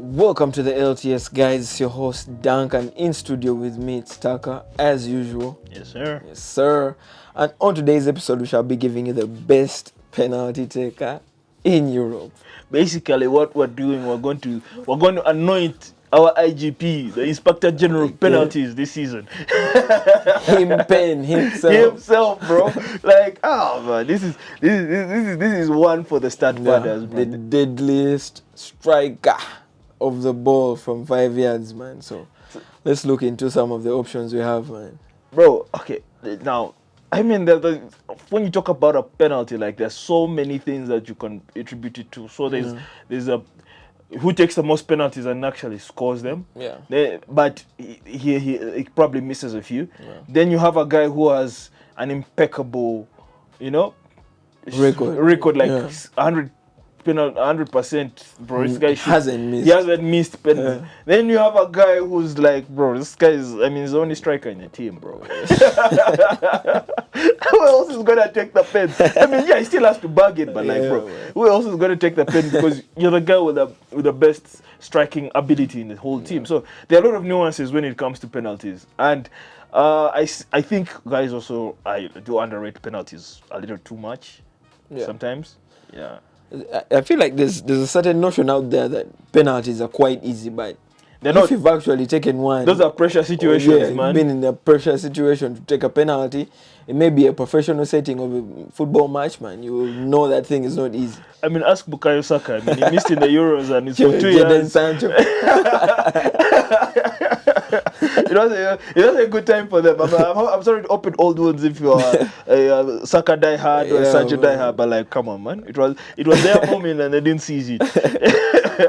Welcome to the LTS, guys. It's your host Duncan in studio with me, it's Taka, as usual. Yes, sir. Yes, sir. And on today's episode, we shall be giving you the best penalty taker in Europe. Basically, what we're doing, we're going to anoint our IGP, the Inspector General of Penalties, this season. Himself, bro. Like, oh man, this is one for the stat fathers, the deadliest striker of the ball from 5 yards, man. So let's look into some of the options we have, man. Bro, okay, now, I mean, when you talk about a penalty, like, there's so many things that you can attribute it to. So there's a who takes the most penalties and actually scores them. Yeah. But he probably misses a few. Yeah. Then you have a guy who has an impeccable, record like 100%, bro. This guy hasn't missed. He hasn't missed penalties. Then you have a guy who's like, bro, this guy is, he's the only striker in the team, bro. Who else is gonna take the pen? He still has to bag it, but who else is gonna take the pen? Because you're the guy with the best striking ability in the whole team. So there are a lot of nuances when it comes to penalties, and I think guys also I do underrate penalties a little too much sometimes. Yeah. I feel like there's a certain notion out there that penalties are quite easy, but if you've actually taken one, those are pressure situations, man. Been in a pressure situation to take a penalty. It may be a professional setting of a football match, man. You will know that thing is not easy. Ask Bukayo Saka. He missed in the Euros and it's for 2 years. Sancho. It was a good time for them. I'm sorry to open old wounds if you are a Saka diehard or a Sancho diehard, but like, come on, man. It was their moment and they didn't seize it.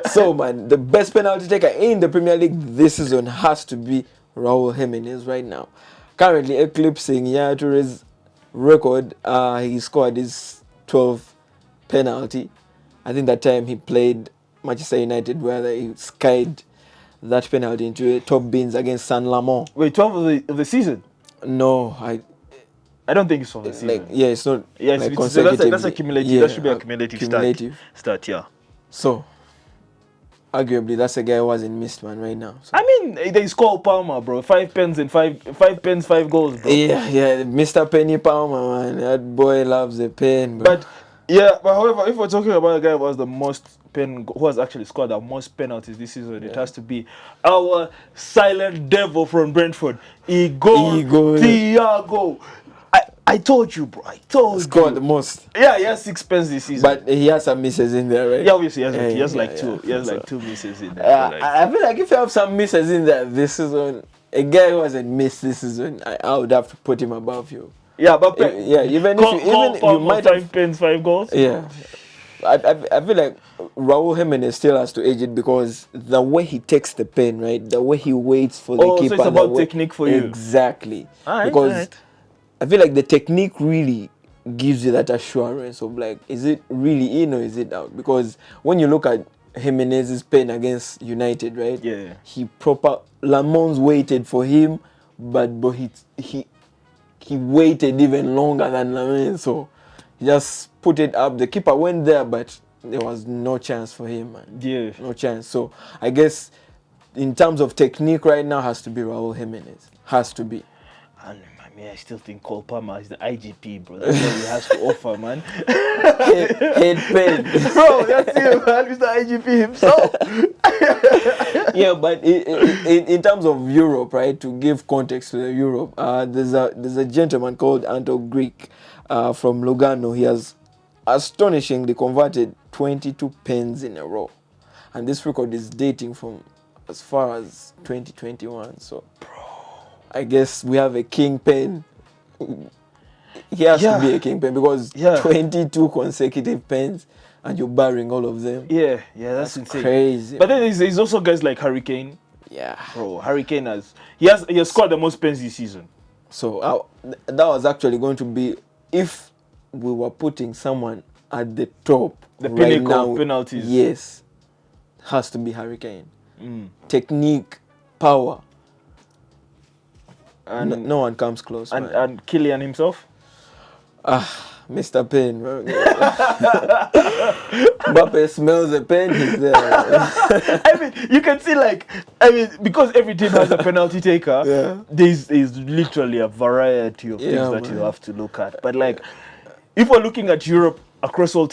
So, man, the best penalty taker in the Premier League this season has to be Raul Jimenez right now. Currently eclipsing Yaya Touré's record. He scored his 12th penalty. I think that time he played Manchester United, where he skied that penalty into a top bins against San Lamont. Wait, 12 of the season? No, I don't think it's for the season. It's not. Yeah, that's a cumulative. Yeah, that should be a cumulative start. Yeah. So, arguably, that's a guy who hasn't missed, man, right now. So. They score Paapa, bro. 5 pens and 5 goals, bro. Yeah, Mr. Penny Paapa, man. That boy loves a pen, bro. But however, if we're talking about a guy who has who has actually scored the most penalties this season, it has to be our silent devil from Brentford, Thiago. I told you, bro. Scored the most. Yeah, he has 6 pens this season. But he has some misses in there, right? Yeah, obviously he has like 2 misses in there. I feel like if you have some misses in there this season, a guy who hasn't missed this season, I would have to put him above you. Yeah, but even if you might have 5 pens, 5 goals. Yeah. I feel like Raul Jimenez still has to age it because the way he takes the pen, right? The way he waits for the keeper. So it's about technique for you. Exactly. Because I feel like the technique really gives you that assurance of like, is it really in or is it out? Because when you look at Jimenez's pen against United, right? Yeah. Lamont's waited for him, but he waited even longer than Lamont, so he just put it up. The keeper went there, but there was no chance for him, man. Yeah. No chance. So I guess in terms of technique right now has to be Raul Jimenez. Has to be. And I still think Cole Palmer is the IGP, bro. That's what he has to offer, man. Head pen. Bro, that's him, man. He's the IGP himself. Yeah, but in terms of Europe, right, to give context to the Europe, there's a gentleman called Anto Greek from Lugano. He has astonishingly converted 22 pens in a row. And this record is dating from as far as 2021. So, I guess we have a king pen. He has to be a king pen because 22 consecutive pens and you're barring all of them. Yeah, that's insane. Crazy. But then there's also guys like Hurricane. Yeah. Bro, Hurricane has scored the most pens this season. So that was actually going to be, if we were putting someone at the top, the right pinnacle now, of penalties. Yes, has to be Hurricane. Technique, power. And no one comes close. And Kylian himself? Mr. Pen, bro. Mbappe smells a pen, he's there. I mean, you can see because every team has a penalty taker. Yeah. There's literally a variety of things that you have to look at. But if we're looking at Europe across all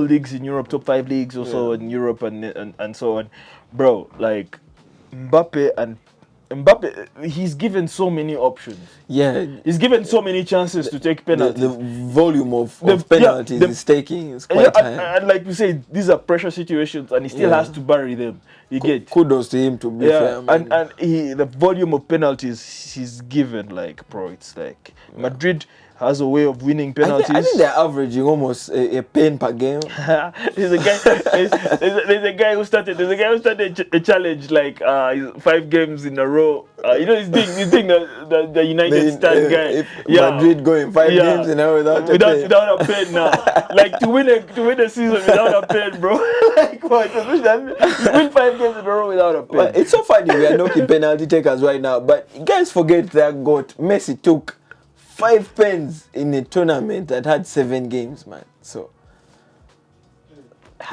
leagues in Europe, top 5 leagues also in Europe and so on, bro, Mbappe, he's given so many options. Yeah. He's given so many chances to take penalties. The volume of penalties he's taking is quite high. And like you say, these are pressure situations and he still has to bury them. You get? Kudos to him, to be fair, man. And the volume of penalties he's given, bro, it's Madrid has a way of winning penalties. I think they're averaging almost a pen per game. There's a guy who started a challenge 5 games in a row. He's doing the United stand guy. Madrid going 5 games in a row without a pen now. To win a season without a pen, bro. What? You win 5 games in a row without a pen. But it's so funny we are knocking penalty takers right now, but guys forget that Messi took 5 pens in a tournament that had 7 games, man. So,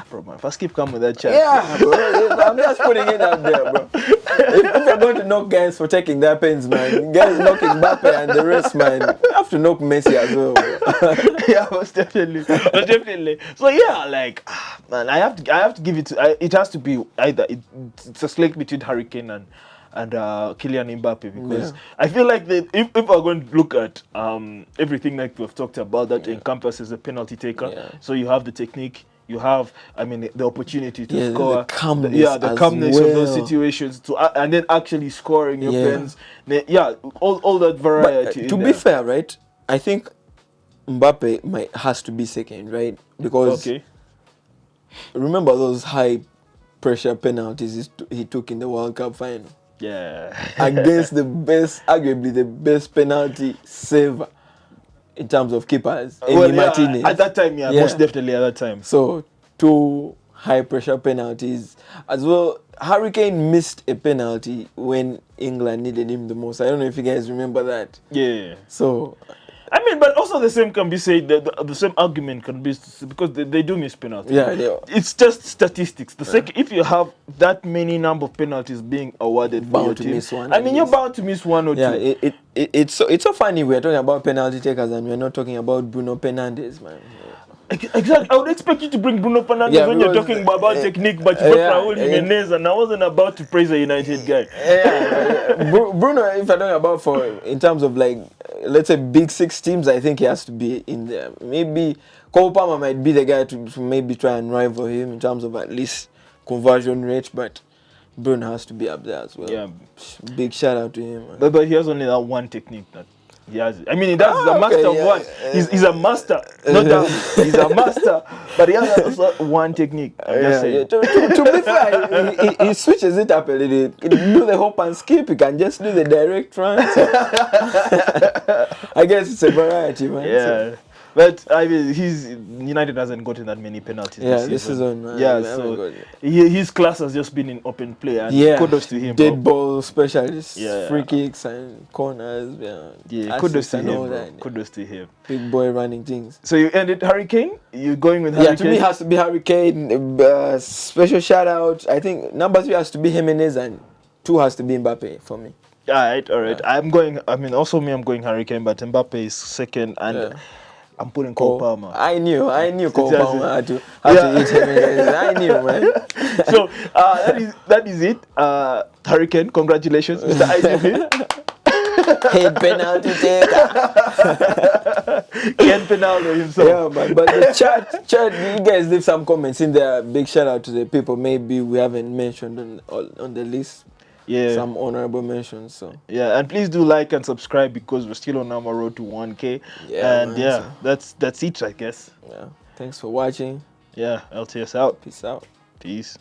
bro, man, first keep calm with that chat. Yeah, bro. I'm just putting it out there, bro. If you're going to knock guys for taking their pens, man, guys knocking Mbappe and the rest, man, you have to knock Messi as well, bro. Yeah, most definitely. So man, I have to give it to. It has to be either it's a slate between Harry Kane and Kylian Mbappe, because I feel like if we're going to look at everything we've talked about that encompasses a penalty taker, so you have the technique, you have the opportunity to score, the calmness, the calmness of those situations, and then actually scoring your pens, all that variety. But to be fair, right, I think Mbappe has to be second, right, because remember those high pressure penalties he took in the World Cup final. Yeah. Against arguably the best penalty saver in terms of keepers, Martinez. At that time, most definitely at that time. So 2 high pressure penalties as well. Harry Kane missed a penalty when England needed him the most. I don't know if you guys remember that. Yeah. So, but also the same can be said, the same argument can be, because they do miss penalties. Yeah, it's just statistics. If you have that many number of penalties being awarded, bound to miss one. You're bound to miss one or two. It's so funny we're talking about penalty takers and we're not talking about Bruno Fernandes, man. Exactly. I would expect you to bring Bruno Fernandes when you're talking about technique, but you brought Raul Jimenez, and I wasn't about to praise a United guy. Bruno, if I'm talking about in terms of let's say big 6 teams, I think he has to be in there. Maybe Paapa might be the guy to maybe try and rival him in terms of at least conversion rate, but Bruno has to be up there as well. Yeah. Big shout out to him. But he has only that one technique that he has. He does the master of one. He's a master. He's a master. But he has also one technique. I'm just saying. To be fair, he switches it up a little. He do the hop and skip. He can just do the direct run. So. I guess it's a variety, man. Yeah. So. But United hasn't gotten that many penalties. This season. So his class has just been in open play, and kudos to him. Dead ball specialists, free kicks and corners. Kudos to him. Kudos to him. Big boy running things. So you ended Harry Kane? You're going with Harry Kane? To me it has to be Harry Kane. Special shout out. I think number 3 has to be Jimenez and 2 has to be Mbappe for me. All right. I'm going Harry Kane, but Mbappe is second, and I'm putting Cole Palmer. I knew Cole Palmer had to eat him. I knew, man. So that is it. Harry Kane, congratulations, Mr. IGP. Head penalty taker. Ken Penalty himself. Yeah, man. But the chat, you guys leave some comments in there. Big shout out to the people maybe we haven't mentioned on the list. Yeah. Some honorable mentions. So and please do like and subscribe because we're still on our road to 1K. That's it, I guess. Yeah. Thanks for watching. LTS out. Peace out. Peace.